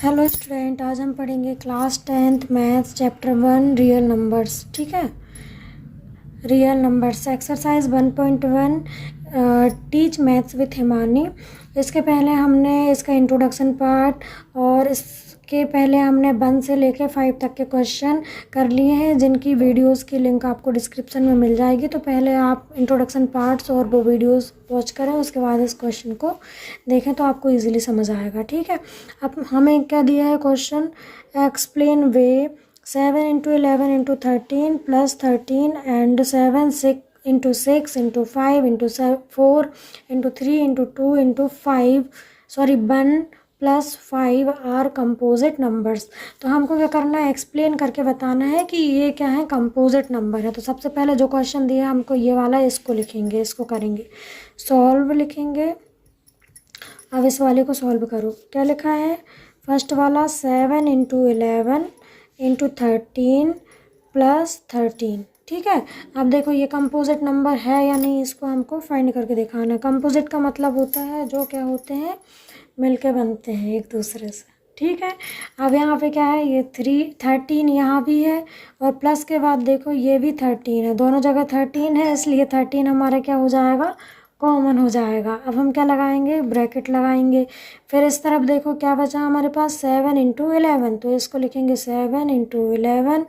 Hello student, आज हम पढ़ेंगे class 10th maths chapter 1 real numbers. ठीक है, real numbers exercise 1.1 teach maths with Himani. इसके पहले हमने इसका इंट्रोडक्शन पार्ट और इसके पहले हमने 1 से लेकर 5 तक के क्वेश्चन कर लिए हैं, जिनकी वीडियोस की लिंक आपको डिस्क्रिप्शन में मिल जाएगी। तो पहले आप इंट्रोडक्शन पार्ट्स और वो वीडियोस वॉच करें, उसके बाद इस क्वेश्चन को देखें तो आपको इजीली समझ आएगा। ठीक है, अब हमें क्या दिया है question, explain way 7 into 11 into 13 plus 13 and 7 6 into 6 into 5 into 4 into 3 into 2 into 1 plus 5 are composite numbers. तो हमको क्या करना है, एक्सप्लेन करके बताना है कि ये क्या है, कंपोजिट नंबर है। तो सबसे पहले जो क्वेश्चन दिया है हमको ये वाला, इसको लिखेंगे, इसको करेंगे सॉल्व, लिखेंगे। अब इस वाले को सॉल्व करो। क्या लिखा है, फर्स्ट वाला 7 into 11 into 13 प्लस 13। ठीक है, अब देखो ये कंपोजिट नंबर है या नहीं, इसको हमको फाइंड करके दिखाना है। कंपोजिट का मतलब होता है जो क्या होते हैं, मिलके बनते हैं एक दूसरे से। ठीक है, अब यहाँ पे क्या है, ये 13 यहाँ भी है और प्लस के बाद देखो ये भी 13 है, दोनों जगह 13 है, इसलिए 13 हमारा क्या हो जाएगा, कॉमन हो जाएगा। अब हम क्या लगाएंगे, ब्रैकेट लगाएंगे। फिर इस तरफ देखो क्या बचा हमारे पास, 7 into 11, तो इसको लिखेंगे 7 into 11,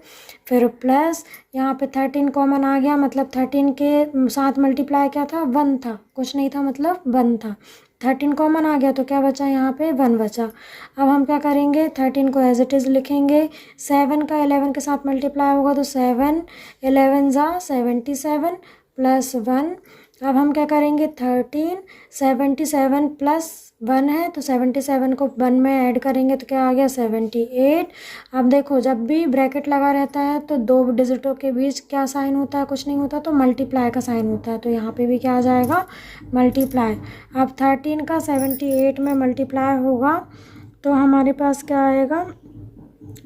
फिर प्लस यहाँ पे 13 कॉमन आ गया, मतलब 13 के साथ मल्टीप्लाई क्या था, 1 था, कुछ नहीं था मतलब 1 था। 13 कॉमन आ गया तो क्या बचा, यहाँ पे 1 बचा। अब हम क्या करेंगे, 13 को एज इट इज़ लिखेंगे, 7 का 11 के साथ मल्टीप्लाई होगा तो 7 11 ज़ा 77 प्लस 1। अब हम क्या करेंगे, 13 77 प्लस 1 है तो 77 को 1 में ऐड करेंगे तो क्या आ गया, 78। अब देखो जब भी ब्रैकेट लगा रहता है तो दो डिजिटों के बीच क्या साइन होता है, कुछ नहीं होता, तो मल्टीप्लाई का साइन होता है। तो यहाँ पे भी क्या आ जाएगा, मल्टीप्लाई। अब 13 का 78 में मल्टीप्लाई होगा तो हमारे पास क्या आएगा,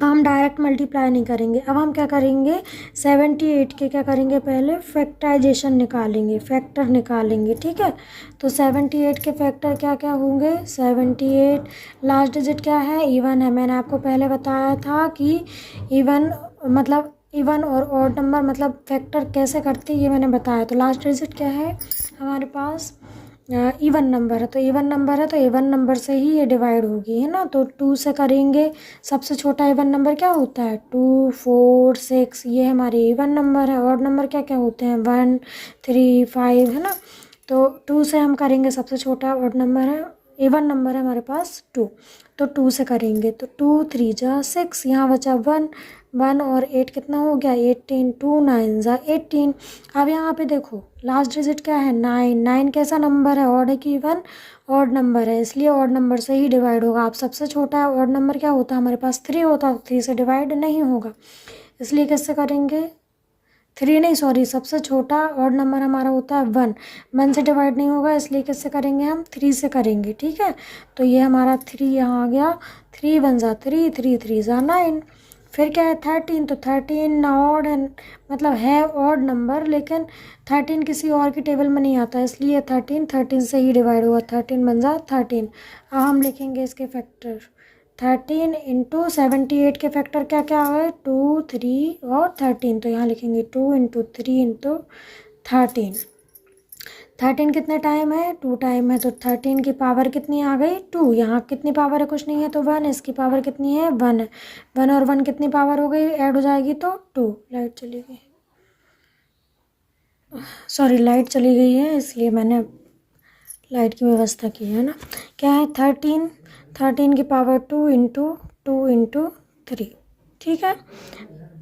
हम डायरेक्ट मल्टीप्लाई नहीं करेंगे। अब हम क्या करेंगे, 78 के क्या करेंगे, पहले फैक्टराइजेशन निकालेंगे, फैक्टर निकालेंगे। ठीक है, तो 78 के फैक्टर क्या क्या होंगे, 78 लास्ट डिजिट क्या है, इवन है। मैंने आपको पहले बताया था कि इवन मतलब इवन और ऑड नंबर मतलब फैक्टर कैसे करते हैं, ये मैंने बताया। तो लास्ट डिजिट क्या है हमारे पास, इवन नंबर है, तो इवन नंबर है तो इवन नंबर से ही ये डिवाइड होगी, है ना। तो 2 से करेंगे, सबसे छोटा इवन नंबर क्या होता है, 2 4 6, ये हमारे इवन नंबर है। ऑड नंबर क्या क्या होते हैं, 1 3 5, है ना। तो 2 से हम करेंगे, सबसे छोटा ऑड नंबर है, इवन नंबर है हमारे पास 2, तो 2 से करेंगे तो 2 3 जा 6, यहाँ बचा 1 1 और 8 कितना हो गया, 18, 2 9 जा 18। अब यहाँ पे देखो लास्ट डिजिट क्या है, 9 9 कैसा नंबर है, ऑड है कि इवन, ऑड नंबर है, इसलिए ऑड नंबर से ही डिवाइड होगा। आप सबसे छोटा है ऑड नंबर क्या होता है हमारे पास, 3 होता, तो 3 से डिवाइड नहीं होगा, इसलिए किससे करेंगे, 3 नहीं सॉरी, सबसे छोटा ऑड नंबर हमारा होता है 1, 1 से डिवाइड नहीं होगा, इसलिए किससे करेंगे, हम 3 से करेंगे। ठीक है, तो ये हमारा 3 यहाँ आ गया, 3 1 जा 3 3 3 जा 9। फिर क्या है 13, तो 13 ऑड है, मतलब है ऑड नंबर, लेकिन 13 किसी और की टेबल में नहीं आता, इसलिए 13 से ही डिवाइड हुआ, 13 बन जा 13। अब हम लिखेंगे इसके फैक्टर, 13 इंटू 78 के फैक्टर क्या क्या है, 2 3 और 13, तो यहाँ लिखेंगे 2 इंटू 3 इंटू 13। 13 कितने टाइम है, 2 टाइम है, तो 13 की पावर कितनी आ गई, 2। यहाँ कितनी पावर है, कुछ नहीं है तो 1, इसकी पावर कितनी है, 1 है। 1 और 1 कितनी पावर हो गई, ऐड हो जाएगी तो 2। लाइट चली गई, सॉरी लाइट चली गई है, इसलिए मैंने लाइट की व्यवस्था की है ना। क्या है 13 की पावर 2 इंटू 3। ठीक है,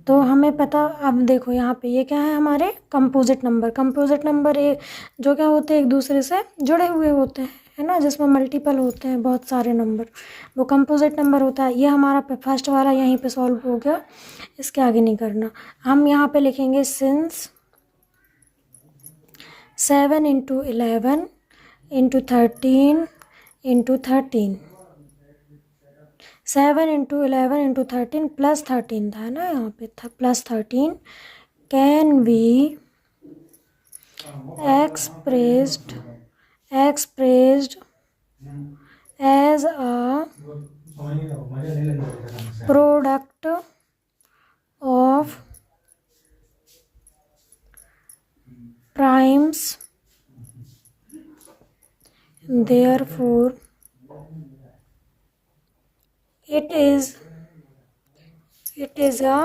तो हमें पता, अब देखो यहाँ पे ये क्या है हमारे कंपोजिट नंबर। कंपोजिट नंबर एक जो क्या होते हैं, एक दूसरे से जुड़े हुए होते हैं, है ना, जिसमें मल्टीपल होते हैं बहुत सारे नंबर, वो कंपोजिट नंबर होता है। ये हमारा फर्स्ट वाला यहीं पे सॉल्व हो गया, इसके आगे नहीं करना। हम यहाँ पे लिखेंगे since 7 into 11 into 13 into 13, 7 into 11 into 13 plus 13 था ना, यहाँ पे था plus 13, can be expressed as a product of primes therefore it is a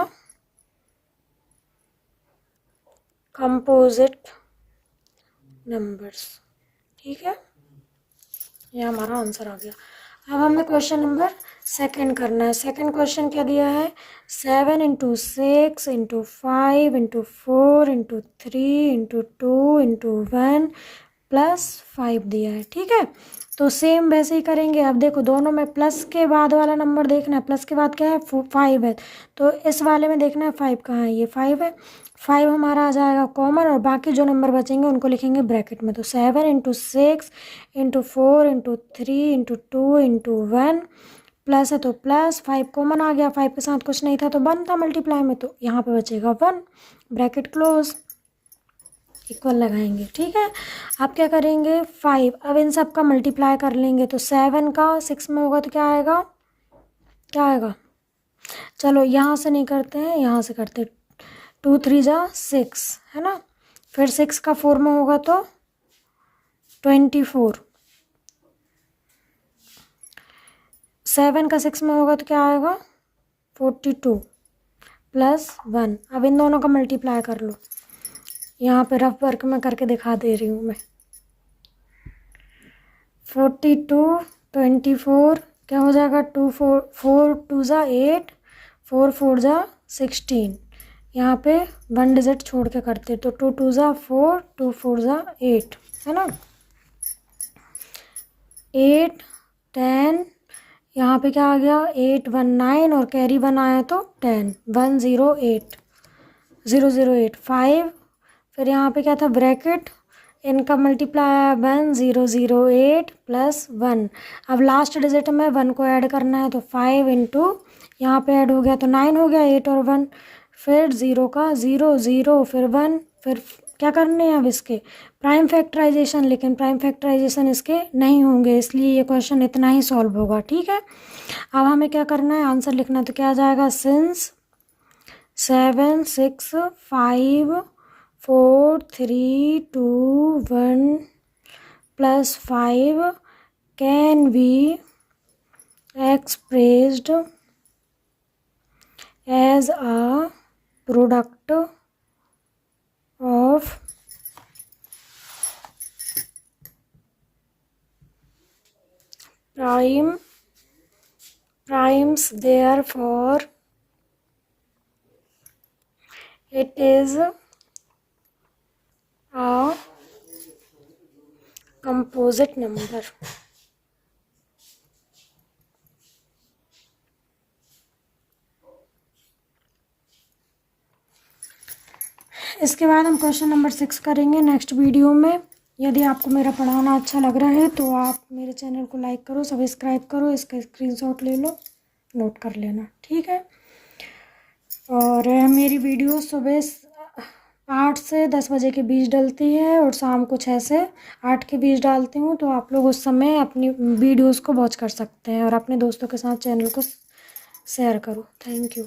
composite numbers। ठीक है, ये हमारा आंसर आ गया। अब हमें क्वेश्चन नंबर सेकंड करना है। सेकंड क्वेश्चन क्या दिया है, 7 × 6 × 5 × 4 × 3 × 2 × 1 +5 दिया है। ठीक है, तो सेम वैसे ही करेंगे। अब देखो दोनों में प्लस के बाद वाला नंबर देखना है, प्लस के बाद क्या है 5 है, तो इस वाले में देखना है 5 कहाँ है, ये 5 है। 5 हमारा आ जाएगा कॉमन और बाकी जो नंबर बचेंगे उनको लिखेंगे ब्रैकेट में। तो 7 × 6 × 4 × 3 × 2 × 1 प्लस है तो प्लस 5 कॉमन आ गया, 5 के साथ कुछ नहीं था तो 1 था मल्टीप्लाई में, तो यहाँ पे बचेगा 1, ब्रैकेट क्लोज, इक्वल लगाएंगे। ठीक है, आप क्या करेंगे 5, अब इन सब का मल्टीप्लाई कर लेंगे, तो 7 का 6 में होगा तो क्या आएगा, क्या आएगा, चलो यहाँ से नहीं करते हैं, यहाँ से करते, 2 3 जा 6 है ना, फिर 6 का 4 में होगा तो 24, 7 का 6 में होगा तो क्या आएगा 42 +1। अब इन दोनों का मल्टीप्लाई कर लो, यहाँ पे रफ वर्क में करके दिखा दे रही हूँ मैं। 42 24 क्या हो जाएगा, 4 2 जा 8, 4 4 जा 16, यहाँ पे 1 डिजिट छोड़ के करते, तो 2 2 जा 4, 2 4 जा 8 है ना, 8 10, यहाँ पे क्या आ गया 8 1 9 और कैरी 1 आया तो 10, 1 0 8 0 0 8 5, फिर यहाँ पे क्या था ब्रैकेट, इनका मल्टीप्लाई 1 0 0 8 +1। अब लास्ट डिजिट में 1 को ऐड करना है, तो 5 × यहाँ पे ऐड हो गया तो 9 हो गया, 8 और 1, फिर 0 का 0 0 फिर 1, फिर क्या करने हैं अब इसके प्राइम फैक्टराइजेशन, लेकिन प्राइम फैक्टराइजेशन इसके नहीं होंगे, इसलिए ये क्वेश्चन इतना ही सॉल्व होगा। ठीक है, अब हमें क्या करना है आंसर लिखना है, तो क्या आ जाएगा, since 7 6 5 4 3 2 1 +5 can be expressed as a product of primes, therefore it is a composite number। इसके बाद हम क्वेश्चन नंबर 6 करेंगे नेक्स्ट वीडियो में। यदि आपको मेरा पढ़ाना अच्छा लग रहा है तो आप मेरे चैनल को लाइक करो, सब्सक्राइब करो, इसका स्क्रीनशॉट ले लो, नोट कर लेना। ठीक है, और मेरी वीडियो सुबह 8 से 10 बजे के बीच डलती है और शाम को 6 से 8 के बीच डालती हूँ, तो आप लोग उस समय अपनी वीडियोस को वॉच कर सकते हैं और अपने दोस्तों के साथ चैनल को शेयर करो। Thank you.